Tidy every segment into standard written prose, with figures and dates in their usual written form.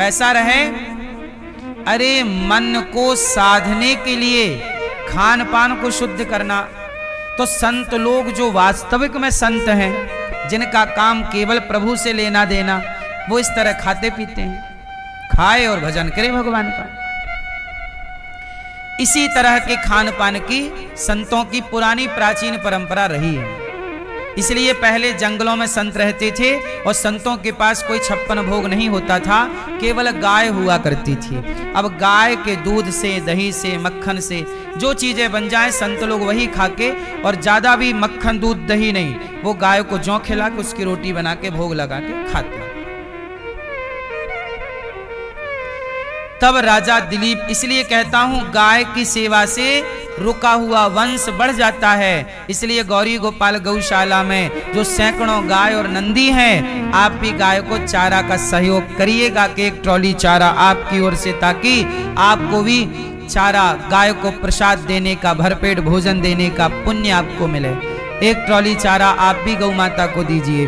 वैसा रहे। अरे मन को साधने के लिए खान पान को शुद्ध करना, तो संत लोग जो वास्तविक में संत हैं, जिनका काम केवल प्रभु से लेना देना, वो इस तरह खाते पीते हैं, खाए और भजन करे भगवान का। इसी तरह के खान पान की संतों की पुरानी प्राचीन परंपरा रही है। इसलिए पहले जंगलों में संत रहते थे और संतों के पास कोई 56 भोग नहीं होता था, केवल गाय हुआ करती थी। अब गाय के दूध से, दही से, मक्खन से जो चीजें बन जाए, संत लोग वही खाके, और ज्यादा भी मक्खन दूध दही नहीं, वो गाय को जौ खिला के उसकी रोटी बना के भोग लगा के खाते। तब राजा दिलीप, इसलिए कहता हूं गाय की सेवा से रुका हुआ वंश बढ़ जाता है। इसलिए गौरी गोपाल गौशाला में जो सैकड़ों गाय और नंदी हैं, आप भी गाय को चारा का सहयोग करिएगा कि एक ट्रॉली चारा आपकी ओर से, ताकि आपको भी चारा, गाय को प्रसाद देने का, भरपेट भोजन देने का पुण्य आपको मिले। एक ट्रॉली चारा आप भी गौ माता को दीजिए,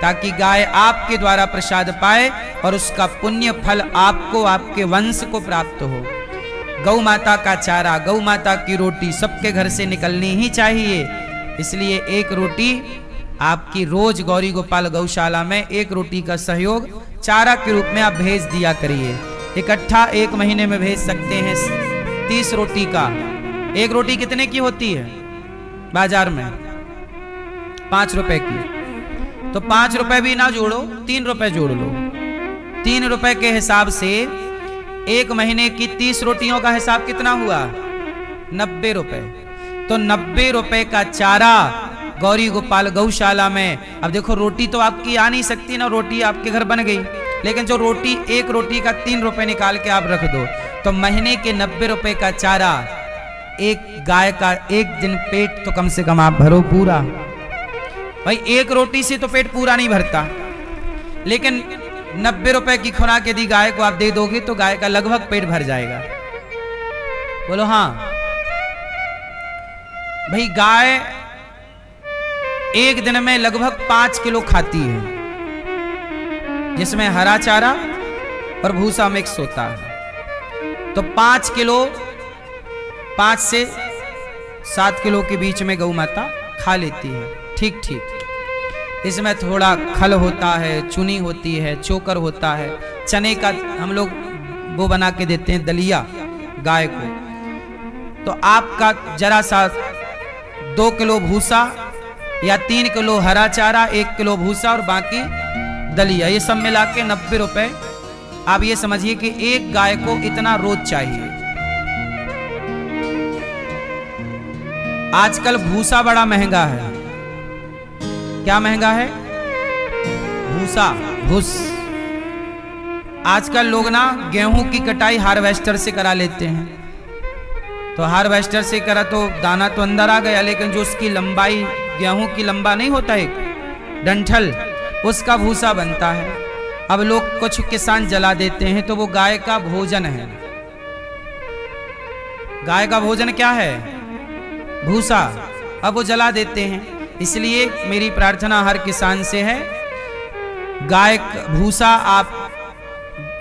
ताकि गाय आपके द्वारा प्रसाद पाए और उसका पुण्य फल आपको, आपके वंश को प्राप्त हो। गौ माता का चारा, गौ माता की रोटी सबके घर से निकलनी ही चाहिए। इसलिए एक रोटी आपकी रोज गौरी गोपाल गौशाला में एक रोटी का सहयोग चारा के रूप में आप भेज दिया करिए। इकट्ठा 1 महीने में भेज सकते हैं 30 रोटी का। एक रोटी कितने की होती है बाजार में? 5 रुपए की। तो 5 रुपए भी ना जोड़ो, 3 रुपए जोड़ लो। 3 रुपए के हिसाब से 1 महीने की 30 रोटियों का हिसाब कितना हुआ? 90 रुपए। तो 90 रुपए का चारा गौरी गोपाल गौशाला में। अब देखो, रोटी तो आपकी आ नहीं सकती ना, रोटी आपके घर बन गई, लेकिन जो रोटी, एक रोटी का 3 रुपए निकाल के आप रख दो, तो महीने के 90 रुपए का चारा, एक गाय का एक दिन पेट तो कम से कम आप भरो पूरा। भाई एक रोटी से तो पेट पूरा नहीं भरता, लेकिन 90 रुपए की खुराक यदि गाय को आप दे दोगे तो गाय का लगभग पेट भर जाएगा। बोलो हाँ। भाई गाय एक दिन में लगभग 5 किलो खाती है, जिसमें हरा चारा और भूसा मिक्स होता है। तो 5 किलो, 5 से 7 किलो के बीच में गौ माता खा लेती है, ठीक ठीक। इसमें थोड़ा खल होता है, चुनी होती है, चोकर होता है, चने का हम लोग वो बना के देते हैं दलिया गाय को। तो आपका जरा सा 2 किलो भूसा या 3 किलो हरा चारा, 1 किलो भूसा और बाकी दलिया, ये सब मिला के 90 रुपए। आप ये समझिए कि एक गाय को इतना रोज चाहिए। आजकल भूसा बड़ा महंगा है। क्या महंगा है? भूसा, भूस। आजकल लोग ना गेहूं की कटाई हार्वेस्टर से करा लेते हैं। तो हार्वेस्टर से करा तो दाना तो अंदर आ गया, लेकिन जो उसकी लंबाई, गेहूं की लंबा नहीं होता एक डंठल, उसका भूसा बनता है। अब लोग कुछ किसान जला देते हैं, तो वो गाय का भोजन है। गाय का भोजन क्या है? भूसा। अब वो जला देते हैं। इसलिए मेरी प्रार्थना हर किसान से है, गाय भूसा आप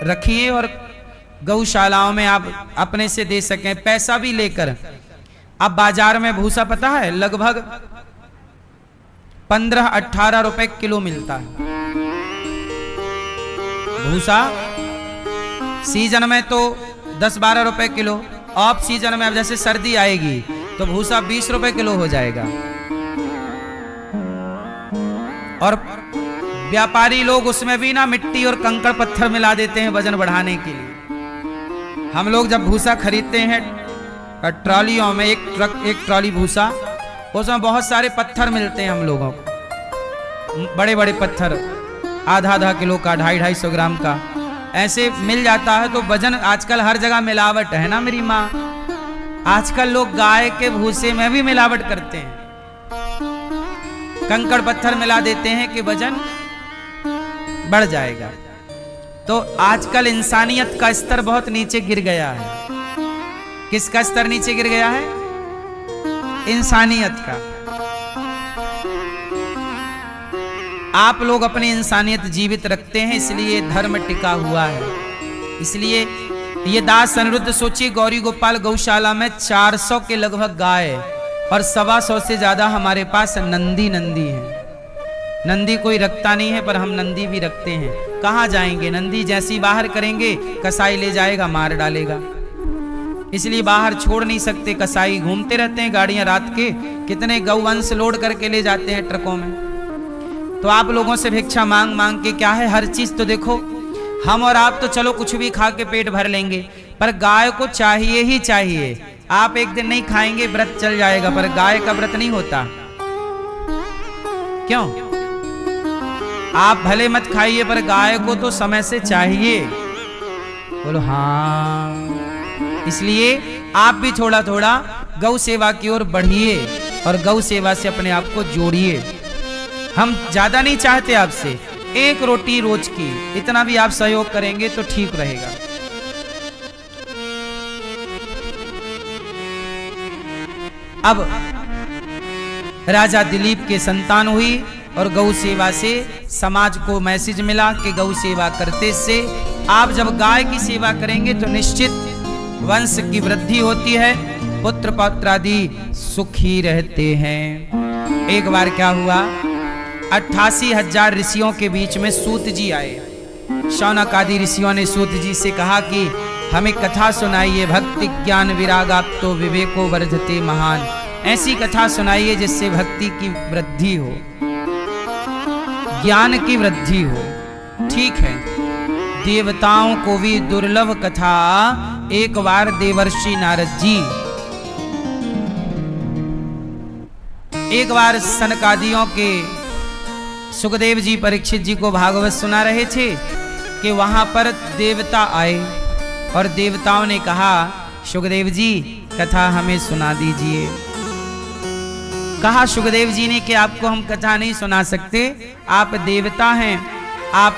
रखिए और गौशालाओं में आप अपने से दे सकें, पैसा भी लेकर। अब बाजार में भूसा पता है लगभग 15-18 रुपए किलो मिलता है भूसा। सीजन में तो 10-12 रुपए किलो, ऑफ सीजन में अब जैसे सर्दी आएगी तो भूसा 20 रुपए किलो हो जाएगा। और व्यापारी लोग उसमें भी ना मिट्टी और कंकड़ पत्थर मिला देते हैं वजन बढ़ाने के लिए। हम लोग जब भूसा खरीदते हैं ट्रॉलियों में, एक ट्रॉली भूसा, उसमें बहुत सारे पत्थर मिलते हैं हम लोगों को, बड़े बड़े पत्थर, आधा किलो का, 250-250 ग्राम का, ऐसे मिल जाता है। तो वजन, आजकल हर जगह मिलावट है ना मेरी माँ। आजकल लोग गाय के भूसे में भी मिलावट करते हैं, कंकड़ पत्थर मिला देते हैं कि वजन बढ़ जाएगा। तो आजकल इंसानियत का स्तर बहुत नीचे गिर गया है। किसका स्तर नीचे गिर गया है? इंसानियत का। आप लोग अपनी इंसानियत जीवित रखते हैं, इसलिए धर्म टिका हुआ है। इसलिए ये दास अनिरुद्ध सोचिए, गौरी गोपाल गौशाला में 400 के लगभग गाय और 125 से ज्यादा हमारे पास नंदी हैं। नंदी कोई रखता नहीं है, पर हम नंदी भी रखते हैं। कहाँ जाएंगे? नंदी जैसी बाहर करेंगे, कसाई ले जाएगा, मार डालेगा। इसलिए बाहर छोड़ नहीं सकते। कसाई घूमते रहते हैं, गाड़ियां रात के कितने गौवंश लोड करके ले जाते हैं ट्रकों में। तो आप लोगों से भिक्षा मांग मांग के क्या है, हर चीज तो देखो, हम और आप तो चलो कुछ भी खा के पेट भर लेंगे, पर गाय को चाहिए ही चाहिए। आप एक दिन नहीं खाएंगे, व्रत चल जाएगा, पर गाय का व्रत नहीं होता। क्यों? आप भले मत खाइए, पर गाय को तो समय से चाहिए। बोलो हाँ। इसलिए आप भी थोड़ा थोड़ा गौ सेवा की ओर बढ़िए और गौ सेवा से अपने आप को जोड़िए। हम ज्यादा नहीं चाहते आपसे, 1 रोटी रोज की, इतना भी आप सहयोग करेंगे तो ठीक रहेगा। अब राजा दिलीप के संतान हुई और गौ सेवा से समाज को मैसेज मिला कि गौ सेवा करते से आप जब गाय की सेवा करेंगे तो निश्चित वंश की वृद्धि होती है, पुत्र पौत्र आदि सुखी रहते हैं। एक बार क्या हुआ, 88,000 ऋषियों के बीच में सूत जी आए। शौनक आदि ऋषियों ने सूत जी से कहा कि हमें कथा सुनाइए, भक्ति ज्ञान विरागाप्तो विवेको वर्धते महान। ऐसी कथा सुनाइए जिससे भक्ति की वृद्धि हो, ज्ञान की वृद्धि हो। ठीक है, देवताओं को भी दुर्लभ कथा। एक बार देवर्षि नारद जी एक बार सनकादियों के सुखदेव जी परीक्षित जी को भागवत सुना रहे थे कि वहां पर देवता आए और देवताओं ने कहा, सुखदेव जी कथा हमें सुना दीजिए। कहा सुखदेव जी ने कि आपको हम कथा नहीं सुना सकते, आप देवता हैं, आप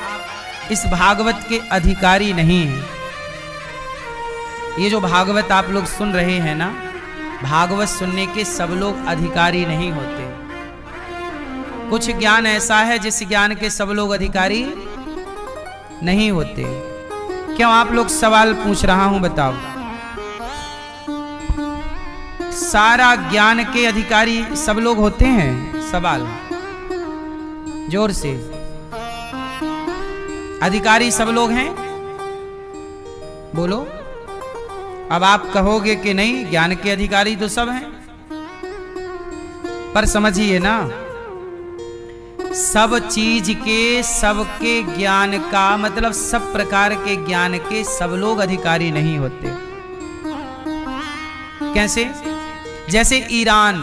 इस भागवत के अधिकारी नहीं हैं। ये जो भागवत आप लोग सुन रहे हैं ना, भागवत सुनने के सब लोग अधिकारी नहीं होते। कुछ ज्ञान ऐसा है जिस ज्ञान के सब लोग अधिकारी नहीं होते। क्यों? आप लोग सवाल पूछ रहा हूं, बताओ। सारा ज्ञान के अधिकारी सब लोग होते हैं? सवाल जोर से। अधिकारी सब लोग हैं? बोलो। अब आप कहोगे कि नहीं, ज्ञान के अधिकारी तो सब हैं, पर समझिए ना, सब चीज के, सबके ज्ञान का मतलब सब प्रकार के ज्ञान के सब लोग अधिकारी नहीं होते। कैसे? जैसे ईरान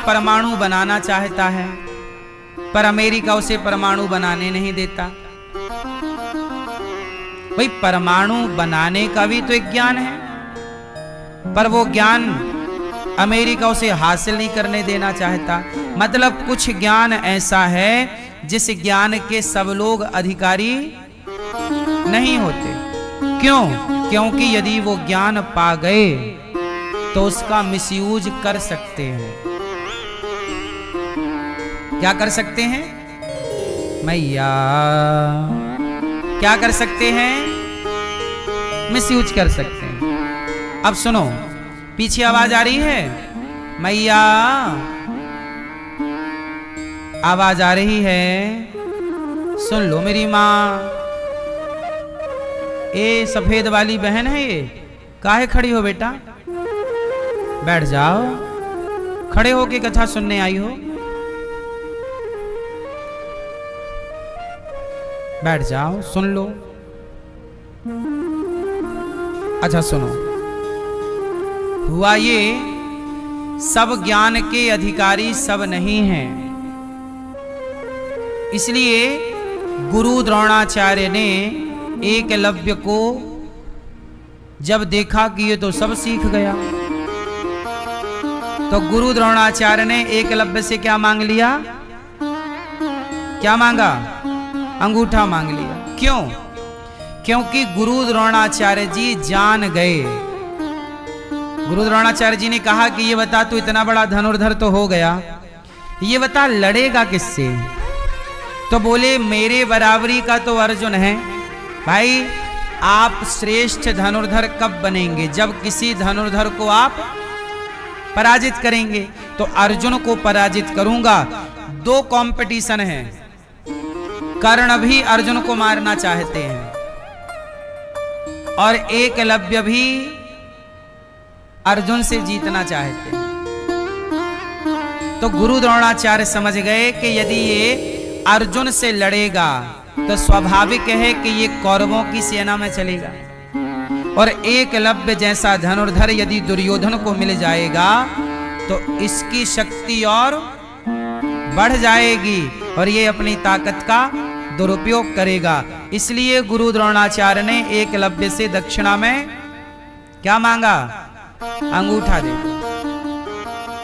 परमाणु बनाना चाहता है, पर अमेरिका उसे परमाणु बनाने नहीं देता। भाई परमाणु बनाने का भी तो एक ज्ञान है, पर वो ज्ञान अमेरिका उसे हासिल नहीं करने देना चाहता। मतलब कुछ ज्ञान ऐसा है जिस ज्ञान के सब लोग अधिकारी नहीं होते। क्यों? क्योंकि यदि वो ज्ञान पा गए तो उसका मिसयूज कर सकते हैं। क्या कर सकते हैं? मैया क्या कर सकते हैं? मिसयूज कर सकते हैं। अब सुनो, पीछे आवाज आ रही है? मैया आवाज आ रही है? सुन लो मेरी माँ। ये सफेद वाली बहन है, ये काहे खड़ी हो बेटा? बैठ जाओ। खड़े होके कथा सुनने आई हो? बैठ जाओ, सुन लो। अच्छा सुनो, हुआ ये, सब ज्ञान के अधिकारी सब नहीं हैं। इसलिए गुरु द्रोणाचार्य ने एकलव्य को जब देखा कि ये तो सब सीख गया, तो गुरु द्रोणाचार्य ने एकलव्य से क्या मांग लिया? क्या मांगा? अंगूठा मांग लिया। क्यों? क्योंकि गुरु द्रोणाचार्य जी जान गए। गुरु द्रोणाचार्य जी ने कहा कि ये बता, तू इतना बड़ा धनुर्धर तो हो गया, ये बता लड़ेगा किससे? तो बोले मेरे बराबरी का तो अर्जुन है, भाई आप श्रेष्ठ धनुर्धर कब बनेंगे? जब किसी धनुर्धर को आप पराजित करेंगे। तो अर्जुन को पराजित करूंगा। दो कंपटीशन है, कर्ण भी अर्जुन को मारना चाहते हैं और एकलव्य भी अर्जुन से जीतना चाहते हैं। तो गुरु द्रोणाचार्य समझ गए कि यदि ये अर्जुन से लड़ेगा तो स्वाभाविक है कि ये कौरवों की सेना में चलेगा, और एकलव्य जैसा धनुर्धर यदि दुर्योधन को मिल जाएगा तो इसकी शक्ति और बढ़ जाएगी और ये अपनी ताकत का दुरुपयोग करेगा। इसलिए गुरु द्रोणाचार्य ने एकलव्य से दक्षिणा में क्या मांगा? अंगूठा दे।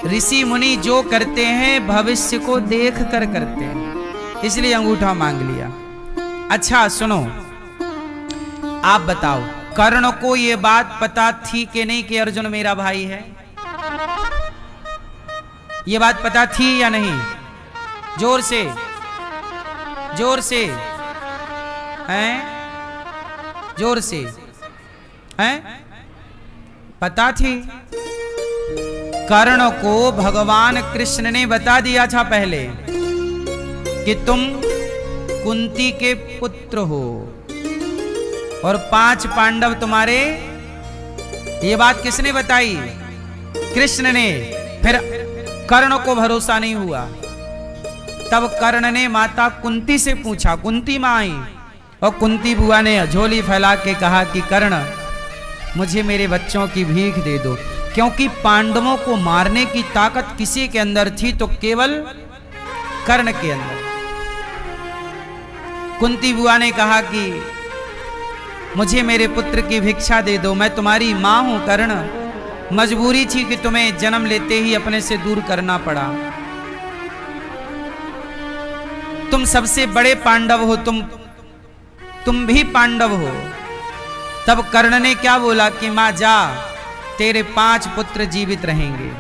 ऋषि मुनि जो करते हैं भविष्य को देख कर करते हैं, इसलिए अंगूठा मांग लिया। अच्छा सुनो, आप बताओ कर्ण को ये बात पता थी कि नहीं कि अर्जुन मेरा भाई है? ये बात पता थी या नहीं? जोर से, जोर से हैं, जोर से हैं? पता थी। कर्ण को भगवान कृष्ण ने बता दिया था पहले कि तुम कुंती के पुत्र हो और 5 पांडव तुम्हारे। ये बात किसने बताई? कृष्ण ने। फिर कर्ण को भरोसा नहीं हुआ, तब कर्ण ने माता कुंती से पूछा। कुंती मां आई और कुंती बुआ ने झोली फैला के कहा कि कर्ण मुझे मेरे बच्चों की भीख दे दो, क्योंकि पांडवों को मारने की ताकत किसी के अंदर थी तो केवल कर्ण के अंदर। कुंती बुआ ने कहा कि मुझे मेरे पुत्र की भिक्षा दे दो, मैं तुम्हारी मां हूं कर्ण, मजबूरी थी कि तुम्हें जन्म लेते ही अपने से दूर करना पड़ा। तुम सबसे बड़े पांडव हो, तुम भी पांडव हो। तब कर्ण ने क्या बोला कि मां जा, तेरे 5 पुत्र जीवित रहेंगे।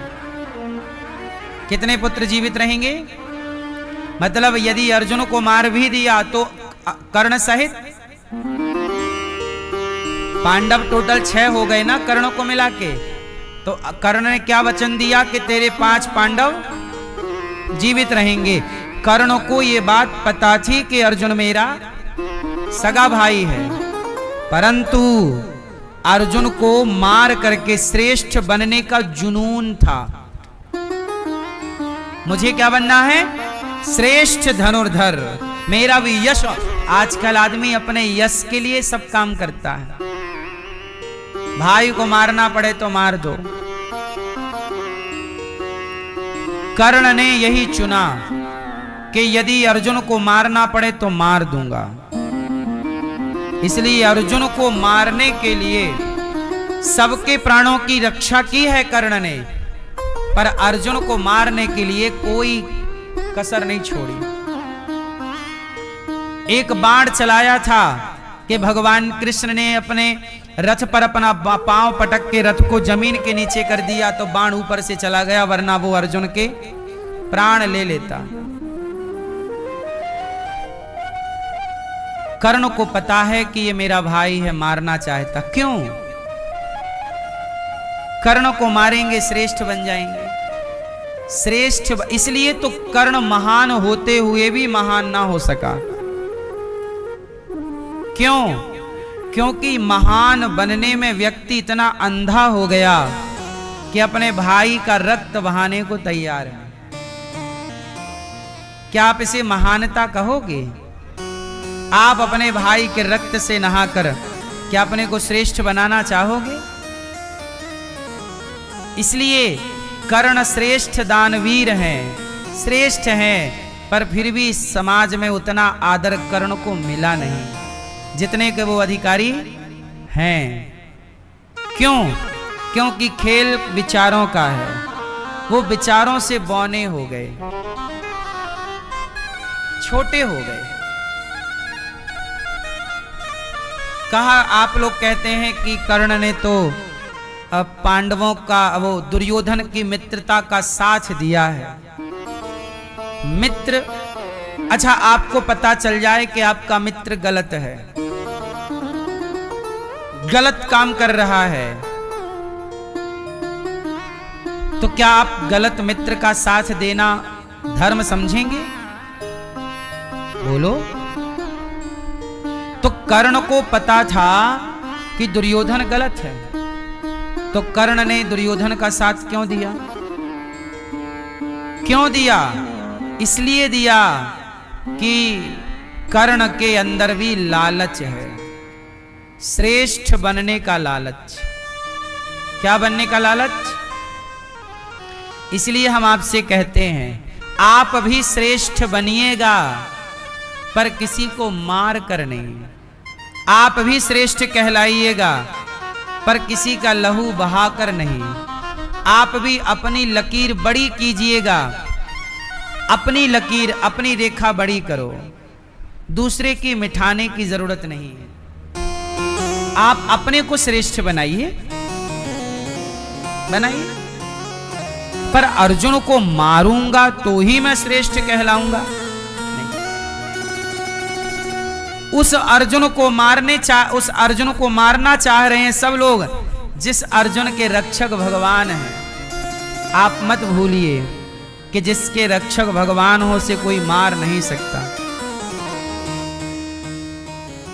कितने पुत्र जीवित रहेंगे? मतलब यदि अर्जुन को मार भी दिया तो कर्ण सहित पांडव टोटल 6 हो गए ना कर्ण को मिला के। तो कर्ण ने क्या वचन दिया कि तेरे 5 पांडव जीवित रहेंगे। कर्ण को यह बात पता थी कि अर्जुन मेरा सगा भाई है, परंतु अर्जुन को मार करके श्रेष्ठ बनने का जुनून था। मुझे क्या बनना है? श्रेष्ठ धनुर्धर, मेरा भी यश। आजकल आदमी अपने यश के लिए सब काम करता है। भाई को मारना पड़े तो मार दो। कर्ण ने यही चुना कि यदि अर्जुन को मारना पड़े तो मार दूंगा। इसलिए अर्जुन को मारने के लिए सबके प्राणों की रक्षा की है कर्ण ने, पर अर्जुन को मारने के लिए कोई कसर नहीं छोड़ी। एक बाण चलाया था कि भगवान कृष्ण ने अपने रथ पर अपना पांव पटक के रथ को जमीन के नीचे कर दिया तो बाण ऊपर से चला गया, वरना वो अर्जुन के प्राण ले लेता। कर्ण को पता है कि ये मेरा भाई है, मारना चाहता। क्यों? कर्ण को मारेंगे श्रेष्ठ बन जाएंगे। श्रेष्ठ इसलिए तो कर्ण महान होते हुए भी महान ना हो सका। क्यों? क्योंकि महान बनने में व्यक्ति इतना अंधा हो गया कि अपने भाई का रक्त बहाने को तैयार है। क्या आप इसे महानता कहोगे? आप अपने भाई के रक्त से नहाकर क्या अपने को श्रेष्ठ बनाना चाहोगे? इसलिए कर्ण श्रेष्ठ दानवीर हैं, श्रेष्ठ हैं, पर फिर भी समाज में उतना आदर कर्ण को मिला नहीं जितने के वो अधिकारी हैं। क्यों? क्योंकि खेल विचारों का है, वो विचारों से बौने हो गए, छोटे हो गए। कहा आप लोग कहते हैं कि कर्ण ने तो पांडवों का, वो दुर्योधन की मित्रता का साथ दिया है। मित्र, अच्छा आपको पता चल जाए कि आपका मित्र गलत है गलत काम कर रहा है, तो क्या आप गलत मित्र का साथ देना धर्म समझेंगे? बोलो। तो कर्ण को पता था कि दुर्योधन गलत है, तो कर्ण ने दुर्योधन का साथ क्यों दिया? क्यों दिया? इसलिए दिया कि कर्ण के अंदर भी लालच है, श्रेष्ठ बनने का लालच। क्या बनने का लालच? इसलिए हम आपसे कहते हैं, आप भी श्रेष्ठ बनिएगा, पर किसी को मार कर नहीं। आप भी श्रेष्ठ कहलाइएगा, पर किसी का लहू बहाकर नहीं। आप भी अपनी लकीर बड़ी कीजिएगा, अपनी लकीर, अपनी रेखा बड़ी करो, दूसरे की मिठाने की जरूरत नहीं है। आप अपने को श्रेष्ठ बनाइए, बनाइए। पर अर्जुन को मारूंगा तो ही मैं श्रेष्ठ कहलाऊंगा? नहीं। उस अर्जुन को मारना चाह रहे हैं सब लोग, जिस अर्जुन के रक्षक भगवान हैं। आप मत भूलिए कि जिसके रक्षक भगवान हो से कोई मार नहीं सकता।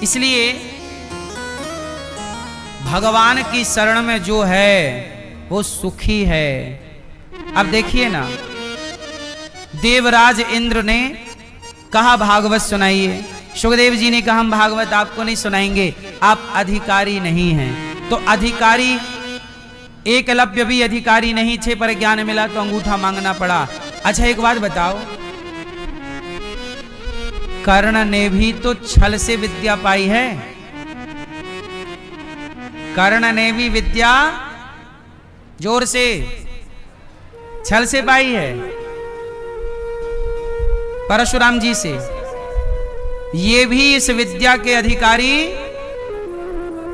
इसलिए भगवान की शरण में जो है वो सुखी है। अब देखिए ना, देवराज इंद्र ने कहा भागवत सुनाइए। सुखदेव जी ने कहा हम भागवत आपको नहीं सुनाएंगे, आप अधिकारी नहीं हैं। तो अधिकारी, एकलव्य भी अधिकारी नहीं थे, पर ज्ञान मिला तो अंगूठा मांगना पड़ा। अच्छा एक बात बताओ, कर्ण ने भी तो छल से विद्या पाई है। कर्ण ने भी विद्या जोर से छल से पाई है, परशुराम जी से। ये भी इस विद्या के अधिकारी,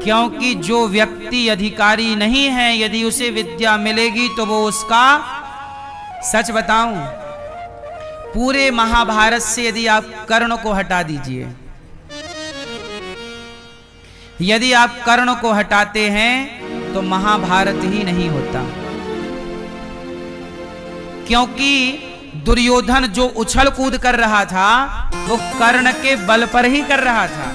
क्योंकि जो व्यक्ति अधिकारी नहीं है, यदि उसे विद्या मिलेगी तो वो उसका, सच बताऊं, पूरे महाभारत से यदि आप कर्ण को हटा दीजिए, यदि आप कर्ण को हटाते हैं तो महाभारत ही नहीं होता। क्योंकि दुर्योधन जो उछल कूद कर रहा था वो कर्ण के बल पर ही कर रहा था।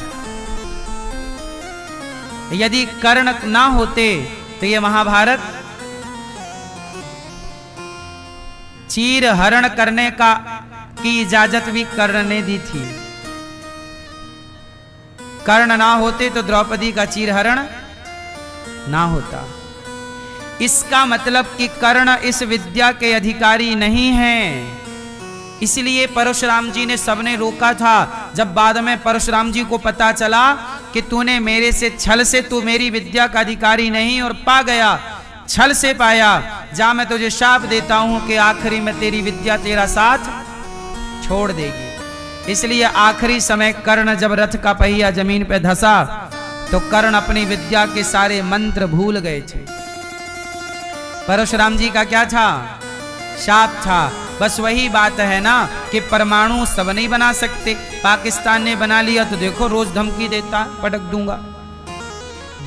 यदि कर्ण ना होते तो ये महाभारत, चीर हरण करने की इजाजत भी कर्ण ने दी थी। कर्ण ना होते तो द्रौपदी का चीर हरण ना होता। इसका मतलब कि कर्ण इस विद्या के अधिकारी नहीं हैं। इसलिए परशुराम जी ने सबने रोका था। जब बाद में परशुराम जी को पता चला कि तूने मेरे से छल से, तू मेरी विद्या का अधिकारी नहीं और पा गया, छल से पाया, जा मैं तुझे शाप देता हूं कि आखिरी में तेरी विद्या तेरा साथ छोड़ देगी। इसलिए आखिरी समय कर्ण जब रथ का पहिया जमीन पे धंसा तो कर्ण अपनी विद्या के सारे मंत्र भूल गए थे। परशुराम जी का क्या था? शाप था। बस वही बात है ना कि परमाणु सब नहीं बना सकते। पाकिस्तान ने बना लिया तो देखो रोज धमकी देता, पटक दूंगा।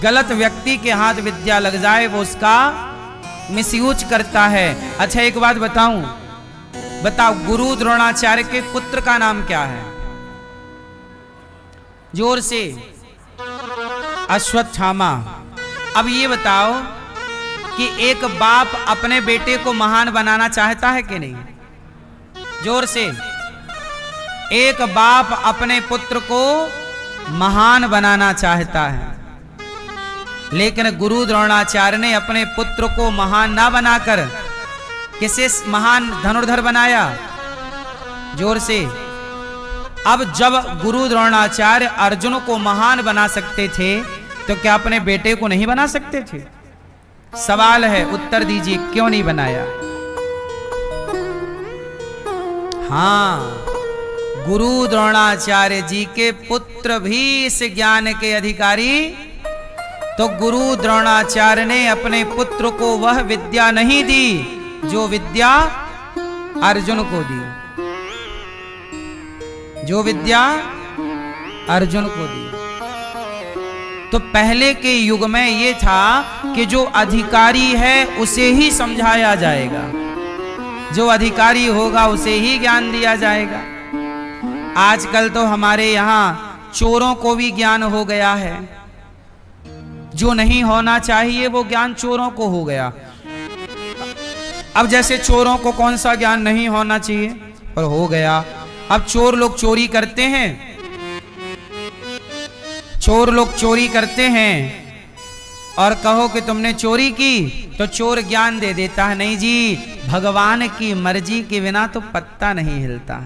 गलत व्यक्ति के हाथ विद्या लग जाए वो उसका मिसयूज करता है। अच्छा एक बात बताओ, गुरु द्रोणाचार्य के पुत्र का नाम क्या है? जोर से। अश्वत्थामा। अब ये बताओ कि एक बाप अपने बेटे को महान बनाना चाहता है कि नहीं? जोर से। एक बाप अपने पुत्र को महान बनाना चाहता है, लेकिन गुरु द्रोणाचार्य ने अपने पुत्र को महान ना बनाकर किसे महान धनुर्धर बनाया? जोर से। अब जब गुरु द्रोणाचार्य अर्जुन को महान बना सकते थे तो क्या अपने बेटे को नहीं बना सकते थे? सवाल है, उत्तर दीजिए, क्यों नहीं बनाया? हाँ, गुरु द्रोणाचार्य जी के पुत्र भी इस ज्ञान के अधिकारी, तो गुरु द्रोणाचार्य ने अपने पुत्र को वह विद्या नहीं दी जो विद्या अर्जुन को दी, जो विद्या अर्जुन को दी। तो पहले के युग में ये था कि जो अधिकारी है उसे ही समझाया जाएगा, जो अधिकारी होगा उसे ही ज्ञान दिया जाएगा। आजकल तो हमारे यहाँ चोरों को भी ज्ञान हो गया है, जो नहीं होना चाहिए वो ज्ञान चोरों को हो गया। अब जैसे चोरों को कौन सा ज्ञान नहीं होना चाहिए और हो गया। अब चोर लोग चोरी करते हैं, चोर लोग चोरी करते हैं और कहो कि तुमने चोरी की तो चोर ज्ञान दे देता है, नहीं जी भगवान की मर्जी के बिना तो पत्ता नहीं हिलता।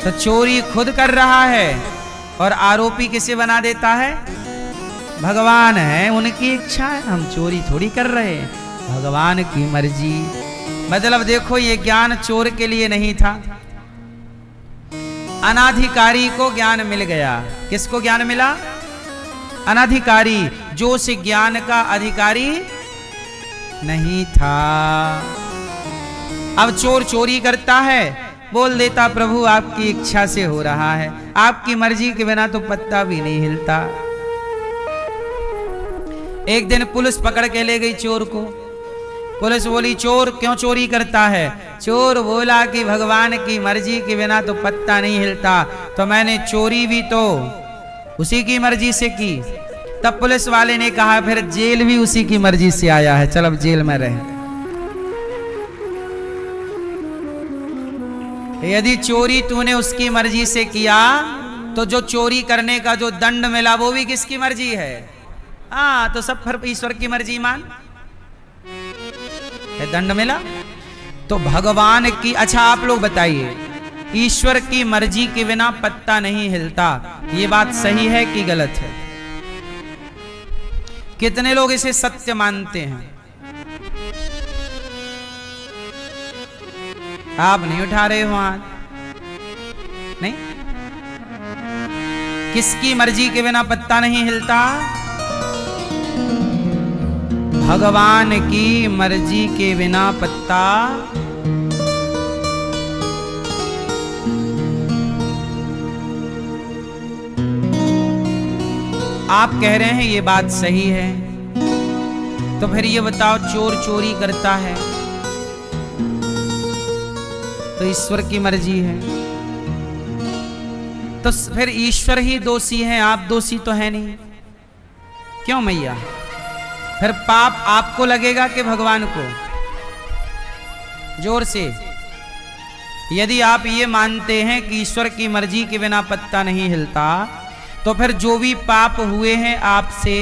तो चोरी खुद कर रहा है और आरोपी किसे बना देता है? भगवान है, उनकी इच्छा है, हम चोरी थोड़ी कर रहे हैं, भगवान की मर्जी। मतलब देखो ये ज्ञान चोर के लिए नहीं था, अनाधिकारी को ज्ञान मिल गया। किसको ज्ञान मिला? अनाधिकारी, जो उस ज्ञान का अधिकारी नहीं था। अब चोर चोरी करता है, बोल देता प्रभु आपकी इच्छा से हो रहा है, आपकी मर्जी के बिना तो पत्ता भी नहीं हिलता। एक दिन पुलिस पकड़ के ले गई चोर को। पुलिस बोली चोर क्यों चोरी करता है? चोर बोला कि भगवान की मर्जी के बिना तो पत्ता नहीं हिलता, तो मैंने चोरी भी तो उसी की मर्जी से की। तब पुलिस वाले ने कहा फिर जेल भी उसी की मर्जी से आया है, चल अब जेल में रहे। यदि चोरी तूने उसकी मर्जी से किया तो जो चोरी करने का जो दंड मिला वो भी किसकी मर्जी है? हाँ, तो सब फिर ईश्वर की मर्जी मान। दंड मिला तो भगवान की। अच्छा आप लोग बताइए, ईश्वर की मर्जी के बिना पत्ता नहीं हिलता, ये बात सही है कि गलत है? कितने लोग इसे सत्य मानते हैं? आप नहीं उठा रहे हो हाथ? नहीं? किसकी मर्जी के बिना पत्ता नहीं हिलता? भगवान की मर्जी के बिना पत्ता। आप कह रहे हैं ये बात सही है, तो फिर ये बताओ चोर चोरी करता है तो ईश्वर की मर्जी है, तो फिर ईश्वर ही दोषी है, आप दोषी तो है नहीं। क्यों मैया? फिर पाप आपको लगेगा कि भगवान को? जोर से। यदि आप ये मानते हैं कि ईश्वर की मर्जी के बिना पत्ता नहीं हिलता, तो फिर जो भी पाप हुए हैं आपसे,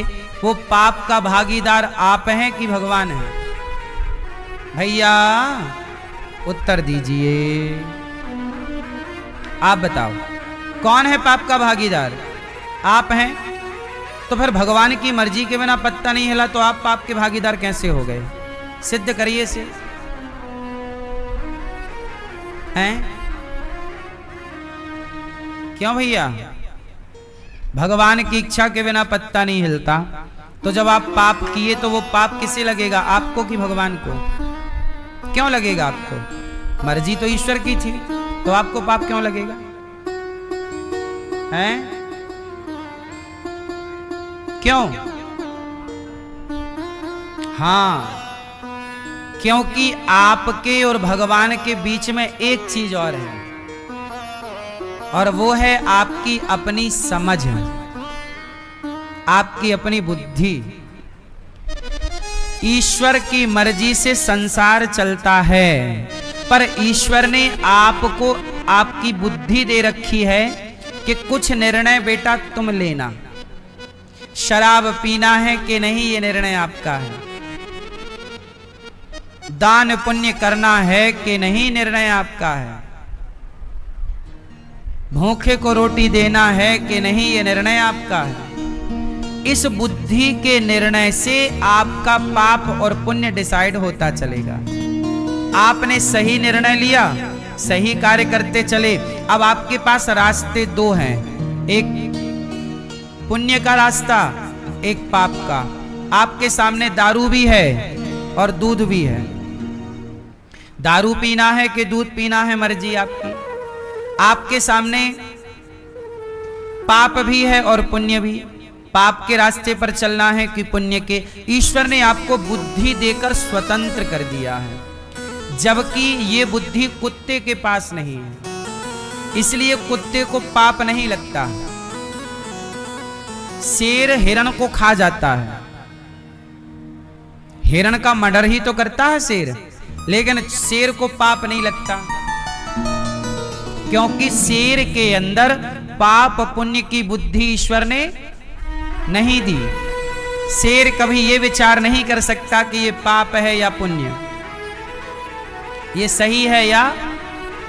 वो पाप का भागीदार आप हैं कि भगवान है? भैया उत्तर दीजिए, आप बताओ कौन है पाप का भागीदार? आप हैं। तो फिर भगवान की मर्जी के बिना पत्ता नहीं हिला तो आप पाप के भागीदार कैसे हो गए? सिद्ध करिए से। हैं? क्यों भैया? भगवान की इच्छा के बिना पत्ता नहीं हिलता, तो जब आप पाप किए तो वो पाप किसे लगेगा, आपको कि भगवान को? क्यों लगेगा आपको? मर्जी तो ईश्वर की थी, तो आपको पाप क्यों लगेगा? हैं? क्यों? हाँ, क्योंकि आपके और भगवान के बीच में एक चीज और है, और वो है आपकी अपनी समझ, आपकी अपनी बुद्धि। ईश्वर की मर्जी से संसार चलता है, पर ईश्वर ने आपको आपकी बुद्धि दे रखी है कि कुछ निर्णय बेटा तुम लेना। शराब पीना है कि नहीं ये निर्णय आपका है। दान पुण्य करना है कि नहीं निर्णय आपका है। भूखे को रोटी देना है कि नहीं ये निर्णय आपका है। इस बुद्धि के निर्णय से आपका पाप और पुण्य डिसाइड होता चलेगा। आपने सही निर्णय लिया, सही कार्य करते चले। अब आपके पास रास्ते दो हैं, एक पुण्य का रास्ता, एक पाप का। आपके सामने दारू भी है और दूध भी है। दारू पीना है कि दूध पीना है, मर्जी आपकी। आपके सामने पाप भी है और पुण्य भी। पाप के रास्ते पर चलना है कि पुण्य के। ईश्वर ने आपको बुद्धि देकर स्वतंत्र कर दिया है, जबकि ये बुद्धि कुत्ते के पास नहीं है, इसलिए कुत्ते को पाप नहीं लगता। शेर हिरण को खा जाता है, हिरण का मर्डर ही तो करता है शेर, लेकिन शेर को पाप नहीं लगता, क्योंकि शेर के अंदर पाप पुण्य की बुद्धि ईश्वर ने नहीं दी। शेर कभी ये विचार नहीं कर सकता कि ये पाप है या पुण्य, ये सही है या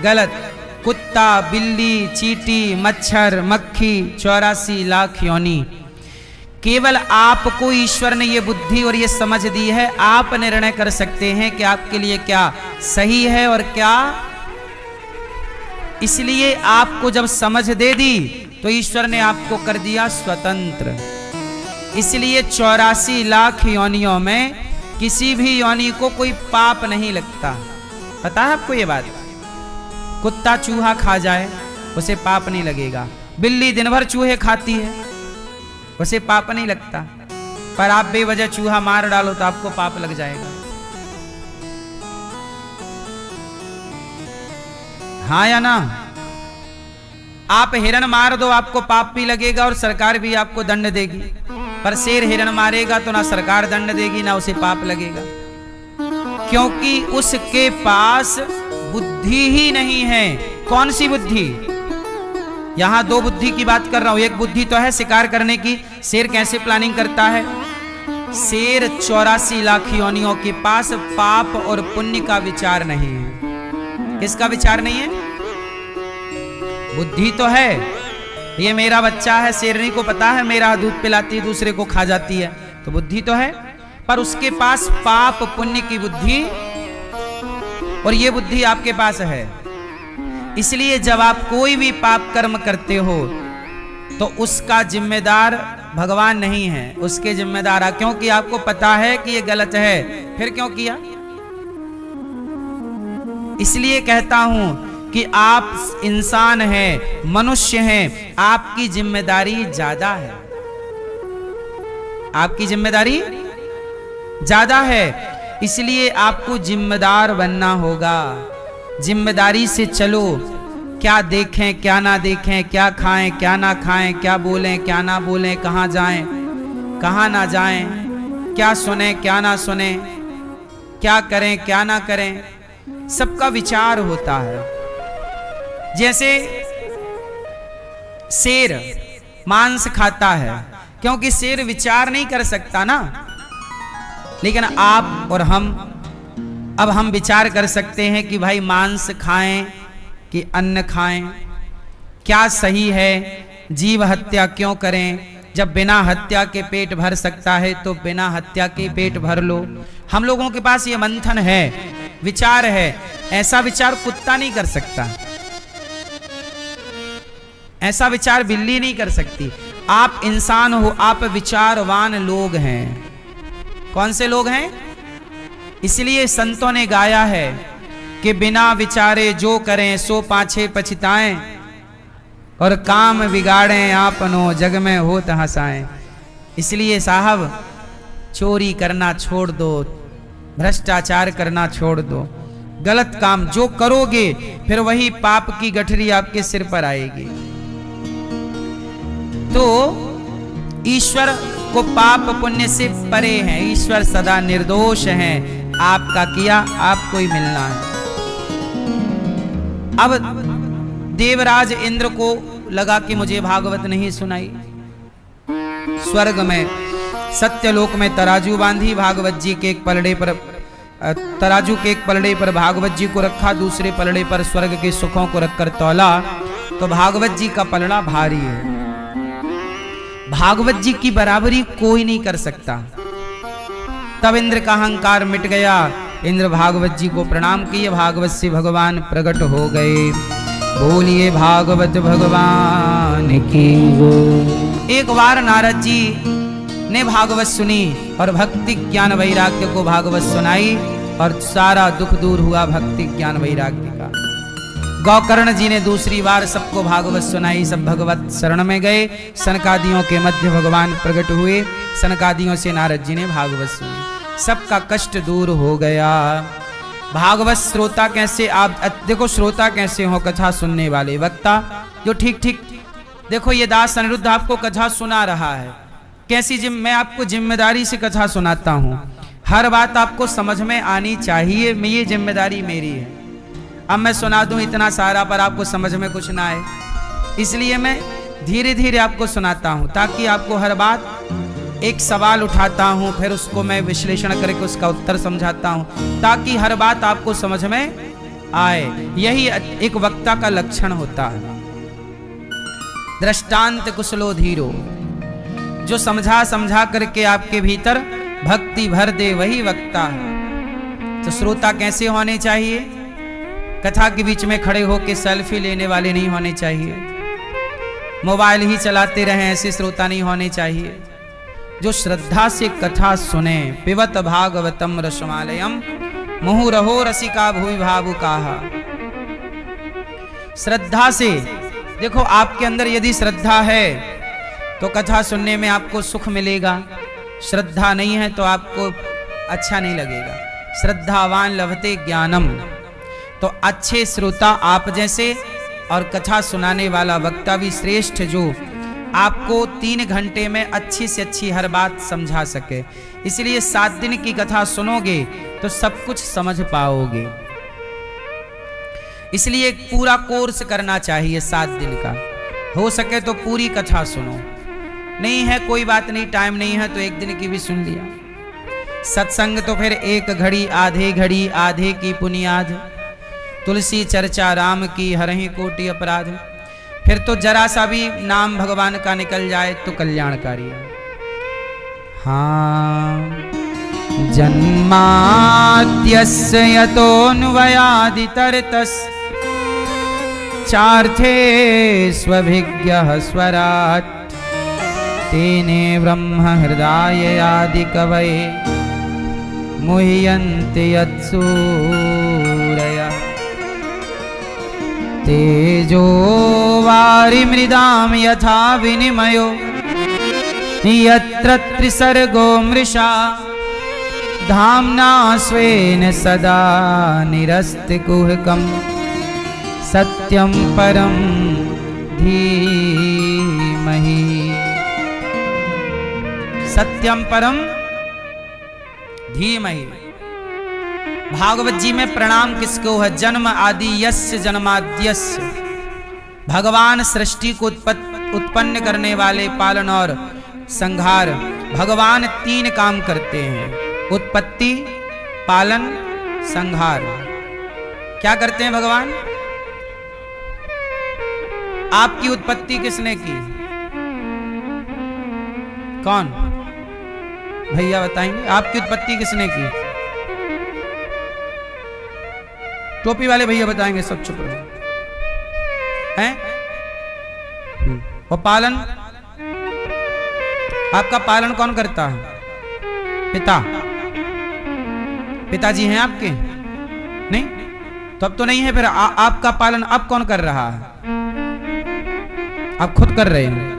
गलत। कुत्ता, बिल्ली, चींटी, मच्छर, मक्खी, 84 लाख योनि, केवल आपको ईश्वर ने ये बुद्धि और ये समझ दी है। आप निर्णय कर सकते हैं कि आपके लिए क्या सही है और क्या। इसलिए आपको जब समझ दे दी तो ईश्वर ने आपको कर दिया स्वतंत्र। इसलिए 84 लाख योनियों में किसी भी योनि को कोई पाप नहीं लगता। पता है आपको ये बात? कुत्ता चूहा खा जाए उसे पाप नहीं लगेगा, बिल्ली दिन भर चूहे खाती है उसे पाप नहीं लगता, पर आप बेवजह चूहा मार डालो तो आपको पाप लग जाएगा। हाँ या ना? आप हिरण मार दो आपको पाप भी लगेगा और सरकार भी आपको दंड देगी, पर शेर हिरण मारेगा तो ना सरकार दंड देगी ना उसे पाप लगेगा, क्योंकि उसके पास बुद्धि ही नहीं है। कौन सी बुद्धि? यहां दो बुद्धि की बात कर रहा हूं। एक बुद्धि तो है शिकार करने की, शेर कैसे प्लानिंग करता है। शेर 84 लाख योनियों के पास पाप और पुण्य का विचार नहीं है। किसका विचार नहीं है? बुद्धि तो है, ये मेरा बच्चा है, शेरनी को पता है मेरा दूध पिलाती है दूसरे को खा जाती है, तो बुद्धि तो है, पर उसके पास पाप पुण्य की बुद्धि, और ये बुद्धि आपके पास है। इसलिए जब आप कोई भी पाप कर्म करते हो तो उसका जिम्मेदार भगवान नहीं है, उसके जिम्मेदार आप, क्योंकि आपको पता है कि ये गलत है, फिर क्यों किया। इसलिए कहता हूं कि आप इंसान हैं, मनुष्य हैं, आपकी जिम्मेदारी ज्यादा है, आपकी जिम्मेदारी ज्यादा है। इसलिए आपको जिम्मेदार बनना होगा। जिम्मेदारी से चलो। क्या देखें क्या ना देखें, क्या खाएं क्या ना खाएं, क्या बोलें क्या ना बोलें, कहां जाएं कहां ना जाएं, क्या सुने क्या ना सुने, क्या करें क्या ना करें, सबका विचार होता है। जैसे शेर मांस खाता है क्योंकि शेर विचार नहीं कर सकता ना, लेकिन आप और अब हम विचार कर सकते हैं कि भाई मांस खाएं कि अन्न खाएं, क्या सही है, जीव हत्या क्यों करें, जब बिना हत्या के पेट भर सकता है तो बिना हत्या के पेट भर लो। हम लोगों के पास ये मंथन है, विचार है। ऐसा विचार कुत्ता नहीं कर सकता, ऐसा विचार बिल्ली नहीं कर सकती। आप इंसान हो, आप विचारवान लोग हैं। कौन से लोग हैं? इसलिए संतों ने गाया है कि बिना विचारे जो करें सो पाछे पछताएं, और काम बिगाड़ें आपनो जग में होत हंसाएं। इसलिए साहब चोरी करना छोड़ दो, भ्रष्टाचार करना छोड़ दो, गलत काम जो करोगे फिर वही पाप की गठरी आपके सिर पर आएगी। तो ईश्वर को पाप पुण्य से परे हैं, ईश्वर सदा निर्दोष हैं। आपका किया आपको ही मिलना है। अब देवराज इंद्र को लगा कि मुझे भागवत नहीं सुनाई। स्वर्ग में सत्यलोक में तराजू बांधी, भागवत जी के एक पलड़े पर तराजू के एक पलड़े पर भागवत जी को रखा, दूसरे पलड़े पर स्वर्ग के सुखों को रखकर तौला तो भागवत जी का पलड़ा भारी है। भागवत जी की बराबरी कोई नहीं कर सकता। तब इंद्र का अहंकार मिट गया। इंद्र भागवत जी को प्रणाम किए, भागवत से भगवान प्रकट हो गए। बोलिए भागवत भगवान की। एक बार नारद जी ने भागवत सुनी और भक्ति ज्ञान वैराग्य को भागवत सुनाई और सारा दुख दूर हुआ भक्ति ज्ञान वैराग्य का। गौकर्ण जी ने दूसरी बार सबको भागवत सुनाई, सब भगवत शरण में गए। सनकादियों के मध्य भगवान प्रकट हुए, सनकादियों से नारद जी ने भागवत सुनी, सबका कष्ट दूर हो गया। भागवत श्रोता कैसे, आप देखो श्रोता कैसे हो, कथा सुनने वाले वक्ता जो ठीक ठीक। देखो ये दास अनिरुद्ध आपको कथा सुना रहा है, कैसी मैं आपको जिम्मेदारी से कथा सुनाता हूँ, हर बात आपको समझ में आनी चाहिए, ये जिम्मेदारी मेरी है। अब मैं सुना दूं इतना सारा पर आपको समझ में कुछ ना आए, इसलिए मैं धीरे धीरे आपको सुनाता हूं, ताकि आपको हर बात, एक सवाल उठाता हूं फिर उसको मैं विश्लेषण करके उसका उत्तर समझाता हूं, ताकि हर बात आपको समझ में आए। यही एक वक्ता का लक्षण होता है। दृष्टांत कुशलो धीरो, जो समझा समझा करके आपके भीतर भक्ति भर दे वही वक्ता है। तो श्रोता कैसे होने चाहिए? कथा के बीच में खड़े होकर सेल्फी लेने वाले नहीं होने चाहिए, मोबाइल ही चलाते रहें ऐसे श्रोता नहीं होने चाहिए। जो श्रद्धा से कथा सुने, पिबत भागवतम रसमालयम मुहुरहो रसिका भुवि भावुकाहा। श्रद्धा से, देखो आपके अंदर यदि श्रद्धा है तो कथा सुनने में आपको सुख मिलेगा, श्रद्धा नहीं है तो आपको अच्छा नहीं लगेगा। श्रद्धावान लभते ज्ञानम, तो अच्छे श्रोता आप जैसे और कथा सुनाने वाला वक्ता भी श्रेष्ठ, जो आपको 3 घंटे में अच्छी से अच्छी हर बात समझा सके। इसलिए 7 दिन की कथा सुनोगे तो सब कुछ समझ पाओगे। इसलिए एक पूरा कोर्स करना चाहिए 7 दिन का, हो सके तो पूरी कथा सुनो। नहीं है कोई बात नहीं, टाइम नहीं है तो 1 दिन की भी सुन लिया। सत्संग तो फिर 1 घड़ी आधे घड़ी आधे की पुनियाद, तुलसी चर्चा राम की हरहि कोटि अपराध। फिर तो जरा सा भी नाम भगवान का निकल जाए तो कल्याणकारी है। हाँ, जन्माद्यस्य यतोऽन्वयादितरतस् चार्थे स्वभिज्ञः स्वराट् तेने ब्रह्म हृदय आदि कवये मुह्यन्ति यत्सूरयः। तेजो वारिमृदां यथा विनिमयो यत्र त्रिसर्गो मृषा धाम्ना स्वेन सदा निरस्तिकुहकं सत्यं परं धीमहि। सत्यम परम धीमहि। भागवत जी में प्रणाम किसको है? जन्म आदि यस्य जन्माद्यस्य, भगवान सृष्टि को उत्पन्न करने वाले, पालन और संहार। भगवान 3 काम करते हैं, उत्पत्ति, पालन, संहार। क्या करते हैं भगवान? आपकी उत्पत्ति किसने की? कौन भैया बताएंगे? आपकी उत्पत्ति किसने की? टोपी वाले भैया बताएंगे, सब चुप रहो हैं। और पालन, आपका पालन कौन करता है? पिता। पिताजी हैं आपके? नहीं तो अब तो नहीं है, फिर आपका पालन अब कौन कर रहा है? आप खुद कर रहे हैं।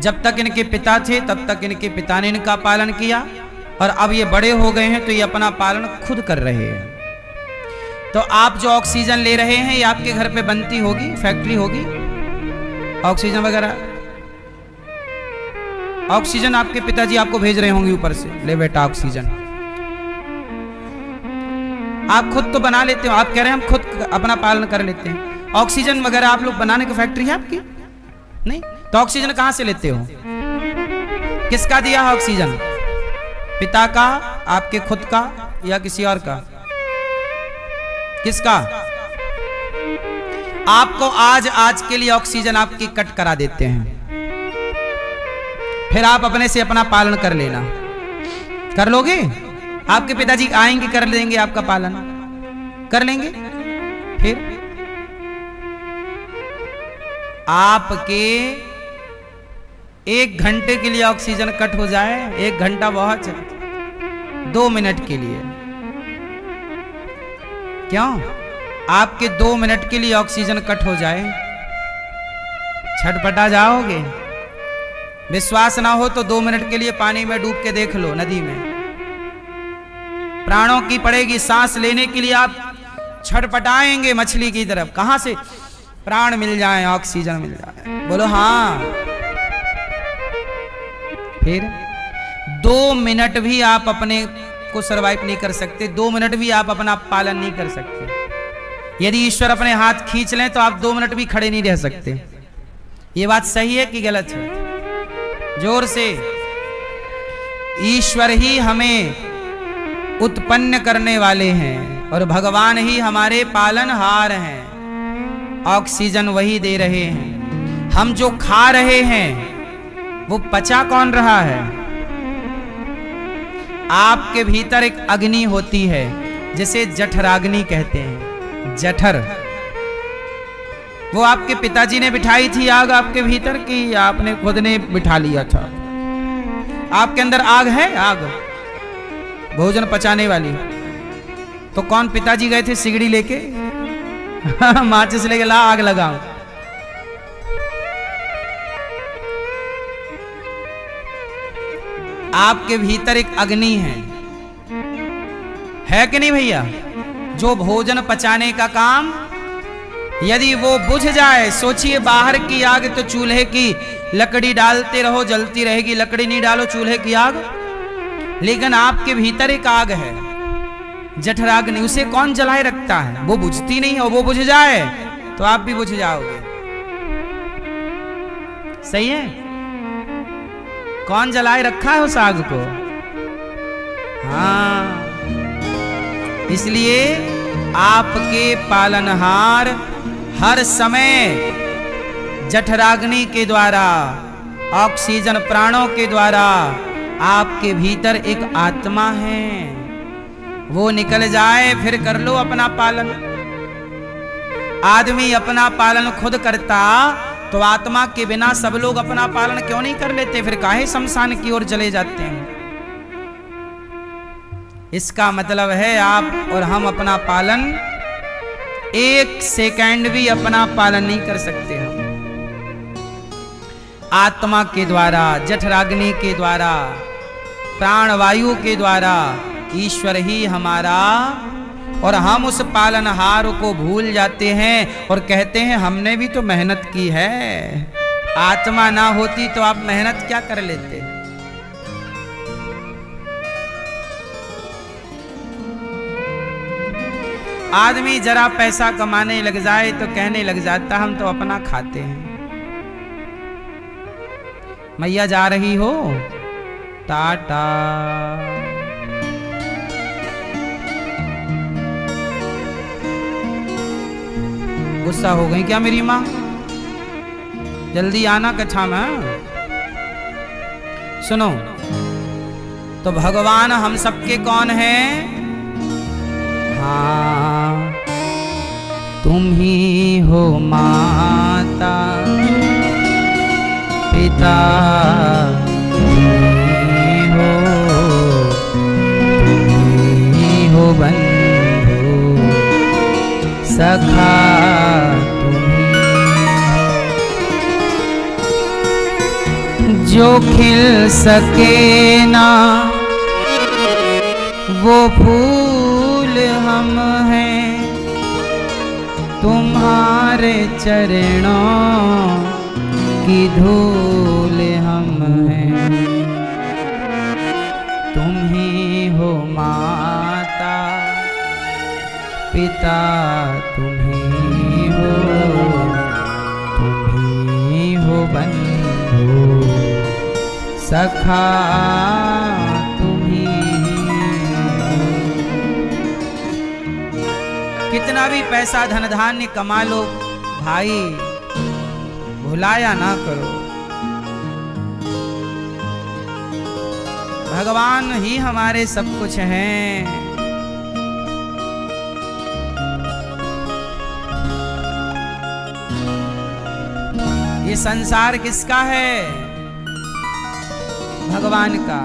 जब तक इनके पिता थे तब तक इनके पिता ने इनका पालन किया, और अब ये बड़े हो गए हैं तो ये अपना पालन खुद कर रहे हैं। तो आप जो ऑक्सीजन ले रहे हैं ये आपके घर पे बनती होगी, फैक्ट्री होगी ऑक्सीजन वगैरह। ऑक्सीजन आपके पिताजी आपको भेज रहे होंगे ऊपर से, ले बेटा ऑक्सीजन। आप खुद तो बना लेते हो, आप कह रहे हैं हम खुद अपना पालन कर लेते हैं। ऑक्सीजन वगैरह आप लोग बनाने की फैक्ट्री है आपकी? नहीं तो ऑक्सीजन कहां से लेते हो? किसका दिया है ऑक्सीजन? पिता का, आपके खुद का, या किसी और का? किसका? आपको आज के लिए ऑक्सीजन आपकी कट करा देते हैं, फिर आप अपने से अपना पालन कर लेना। कर लोगे? आपके पिताजी आएंगे, कर लेंगे आपका पालन, कर लेंगे। फिर आपके 1 घंटे के लिए ऑक्सीजन कट हो जाए, 1 घंटा बहुत है, 2 मिनट के लिए, क्यों? आपके 2 मिनट के लिए ऑक्सीजन कट हो जाए, छटपटा जाओगे? विश्वास ना हो तो 2 मिनट के लिए पानी में डूब के देख लो, नदी में। प्राणों की पड़ेगी, सांस लेने के लिए आप छटपटाएंगे मछली की तरफ, कहां से प्राण मिल जाए, ऑक्सीजन मिल जाए। बोलो हाँ। फिर 2 मिनट भी आप अपने को सरवाइव नहीं कर सकते, 2 मिनट भी आप अपना पालन नहीं कर सकते। यदि ईश्वर अपने हाथ खींच लें तो आप 2 मिनट भी खड़े नहीं रह सकते। ये बात सही है कि गलत है? जोर से। ईश्वर ही हमें उत्पन्न करने वाले हैं और भगवान ही हमारे पालनहार हैं। ऑक्सीजन वही दे रहे हैं। हम जो खा रहे हैं वो पचा कौन रहा है? आपके भीतर एक अग्नि होती है जिसे जठराग्नि कहते हैं। जठर, वो आपके पिताजी ने बिठाई थी आग आपके भीतर की आपने खुद ने बिठा लिया था? आपके अंदर आग है, आग भोजन पचाने वाली। तो कौन पिताजी गए थे सिगड़ी लेके माचिस लेके ला आग लगाओ। आपके भीतर एक अग्नि है कि नहीं भैया? जो भोजन पचाने का काम, यदि वो बुझ जाए, सोचिए बाहर की आग तो चूल्हे की लकड़ी डालते रहो जलती रहेगी, लकड़ी नहीं डालो चूल्हे की आग। लेकिन आपके भीतर एक आग है, जठराग्नि, उसे कौन जलाए रखता है? वो बुझती नहीं है, और वो बुझ जाए तो आप भी बुझ जाओगे। सही है? कौन जलाए रखा है उस आग को? हाँ, इसलिए आपके पालनहार हर समय जठराग्नि के द्वारा, ऑक्सीजन प्राणों के द्वारा, आपके भीतर एक आत्मा है। वो निकल जाए फिर कर लो अपना पालन। आदमी अपना पालन खुद करता तो आत्मा के बिना सब लोग अपना पालन क्यों नहीं कर लेते? फिर काहे शमशान की ओर चले जाते हैं? इसका मतलब है आप और हम अपना पालन 1 सेकंड भी अपना पालन नहीं कर सकते। हम आत्मा के द्वारा, जठराग्नि के द्वारा, प्राणवायु के द्वारा ईश्वर ही हमारा, और हम उस पालनहार को भूल जाते हैं और कहते हैं हमने भी तो मेहनत की है। आत्मा ना होती तो आप मेहनत क्या कर लेते? आदमी जरा पैसा कमाने लग जाए तो कहने लग जाता हम तो अपना खाते हैं। मैया जा रही हो, टाटा। गुस्सा हो गई क्या मेरी माँ? जल्दी आना कथा में। सुनो, तो भगवान हम सबके कौन हैं? हाँ, तुम ही हो माता पिता, तुम ही हो बंधु सखा, जो खिल सके ना वो फूल हम हैं, तुम्हारे चरणों की धूल हम हैं। तुम ही हो माता पिता, तुम ही हो बंधु सखा, तुम्ही। कितना भी पैसा धन धान्य कमा लो भाई, भुलाया ना करो, भगवान ही हमारे सब कुछ हैं। ये संसार किसका है? भगवान का।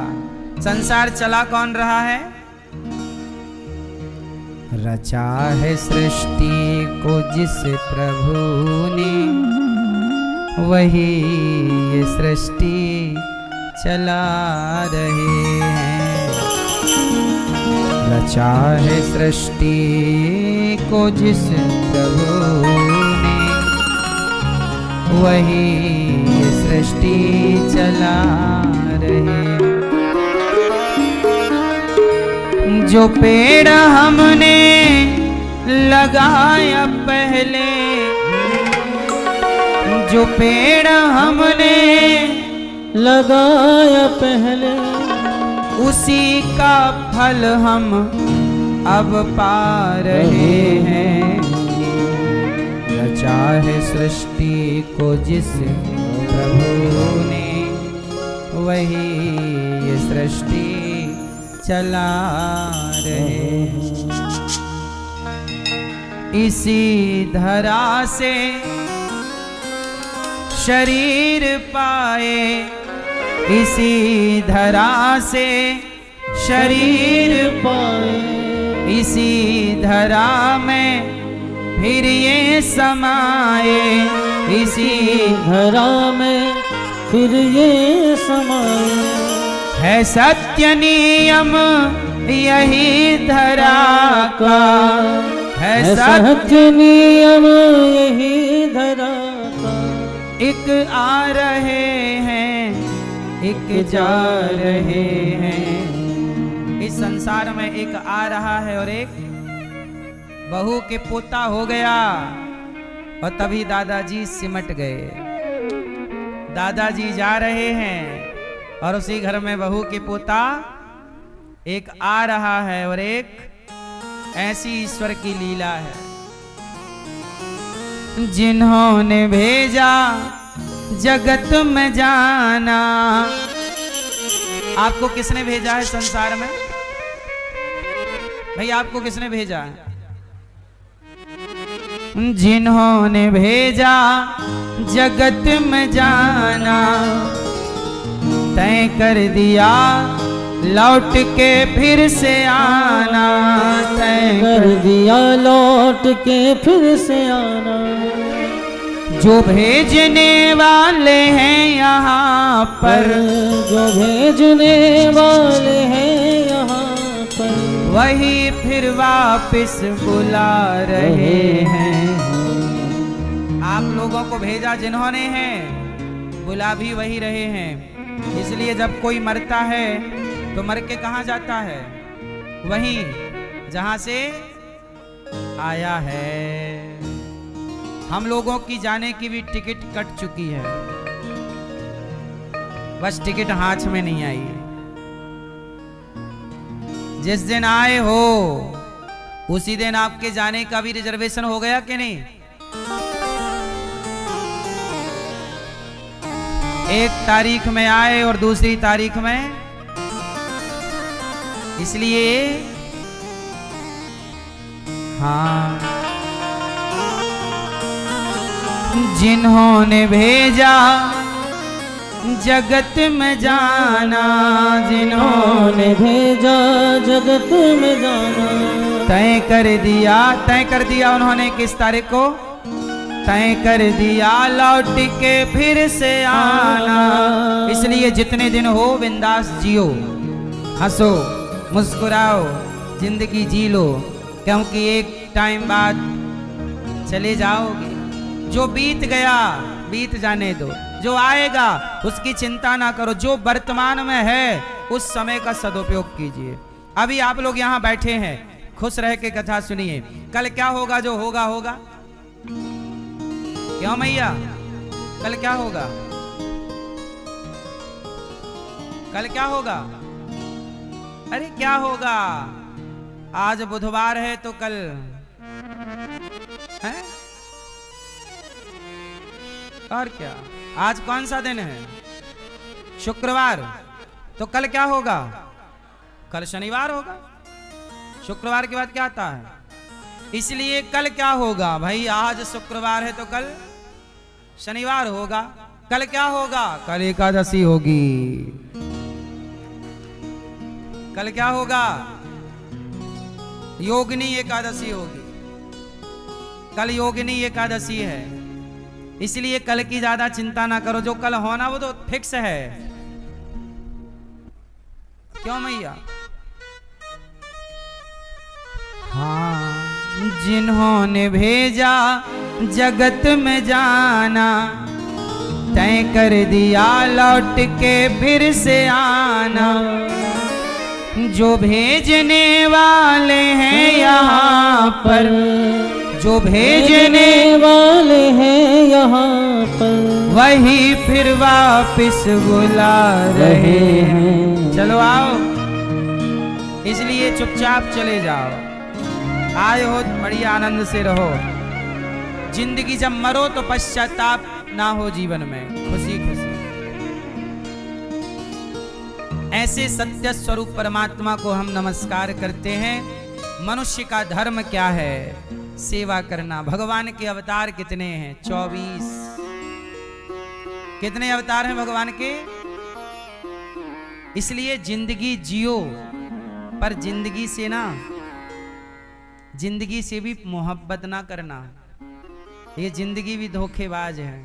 संसार चला कौन रहा है? रचा है सृष्टि को जिस प्रभु ने, वही ये सृष्टि चला रहे हैं। रचा है सृष्टि को जिस प्रभु ने, वही ये सृष्टि चला रहे हैं। जो पेड़ हमने लगाया पहले, जो पेड़ हमने लगाया पहले, उसी का फल हम अब पा रहे हैं। रचा है सृष्टि को जिस प्रभु ने, वही ये सृष्टि चला रहे हैं। इसी धरा से शरीर पाए, इसी धरा से शरीर पाए, इसी धरा में फिर ये समाए, इसी धरा में फिर ये समाए। है सत्य नियम यही धरा का, है सत्य नियम यही धरा का। एक आ रहे हैं, एक जा रहे हैं। इस संसार में एक आ रहा है और एक बहू के पोता हो गया, और तभी दादाजी सिमट गए। दादाजी जा रहे हैं और उसी घर में बहू के पोता एक आ रहा है, और एक ऐसी ईश्वर की लीला है। जिन्होंने भेजा जगत में जाना, आपको किसने भेजा है संसार में? भाई आपको किसने भेजा है? जिन्होंने भेजा जगत में जाना, तय कर दिया लौट के फिर से आना, तय कर दिया लौट के फिर से आना। जो भेजने वाले हैं यहाँ पर, जो भेजने वाले हैं यहाँ पर, वही फिर वापस बुला रहे हैं। आप लोगों को भेजा जिन्होंने है, बुला भी वही रहे हैं। इसलिए जब कोई मरता है तो मर के कहाँ जाता है? वहीं जहां से आया है। हम लोगों की जाने की भी टिकट कट चुकी है, बस टिकट हाथ में नहीं आई है। जिस दिन आए हो उसी दिन आपके जाने का भी रिजर्वेशन हो गया कि नहीं? एक तारीख में आए और दूसरी तारीख में, इसलिए हाँ, जिन्होंने भेजा जगत में जाना, जिन्होंने भेजा जगत में जाना, तय कर दिया उन्होंने किस तारीख को? तय कर दिया लौट के फिर से आना। इसलिए जितने दिन हो बिंदास जियो, हंसो, मुस्कुराओ, जिंदगी जी लो, क्योंकि एक टाइम बाद चले जाओगे। जो बीत गया बीत जाने दो, जो आएगा उसकी चिंता ना करो। जो वर्तमान में है उस समय का सदुपयोग कीजिए। अभी आप लोग यहाँ बैठे हैं, खुश रह के कथा सुनिए। कल क्या होगा? जो होगा होगा। क्यों मैया? कल क्या होगा? कल क्या होगा? अरे क्या होगा? आज बुधवार है तो कल है? और क्या? आज कौन सा दिन है? शुक्रवार। तो कल क्या होगा? कल शनिवार होगा। शुक्रवार के बाद क्या आता है? इसलिए कल क्या होगा भाई? आज शुक्रवार है तो कल शनिवार होगा। कल क्या होगा? कल एकादशी होगी। कल क्या होगा? योगिनी एकादशी होगी, कल योगिनी एकादशी है, इसलिए कल की ज्यादा चिंता ना करो। जो कल होना वो तो फिक्स है। क्यों मैया? हाँ, जिन्होंने भेजा जगत में जाना, तय कर दिया लौट के फिर से आना। जो भेजने वाले हैं यहाँ पर, जो भेजने वाले हैं यहाँ पर, वही फिर वापस बुला रहे हैं। चलो आओ, इसलिए चुपचाप चले जाओ। आए हो बड़ी आनंद से रहो। जिंदगी जब मरो तो पश्चाताप ना हो जीवन में, खुशी खुशी। ऐसे सत्य स्वरूप परमात्मा को हम नमस्कार करते हैं। मनुष्य का धर्म क्या है? सेवा करना। भगवान के अवतार कितने हैं? 24। कितने अवतार हैं भगवान के? इसलिए जिंदगी जियो, पर जिंदगी से ना, जिंदगी से भी मोहब्बत ना करना। ये जिंदगी भी धोखेबाज है।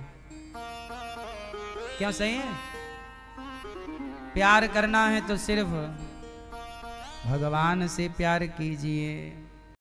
क्यों? सही है। प्यार करना है तो सिर्फ भगवान से प्यार कीजिए।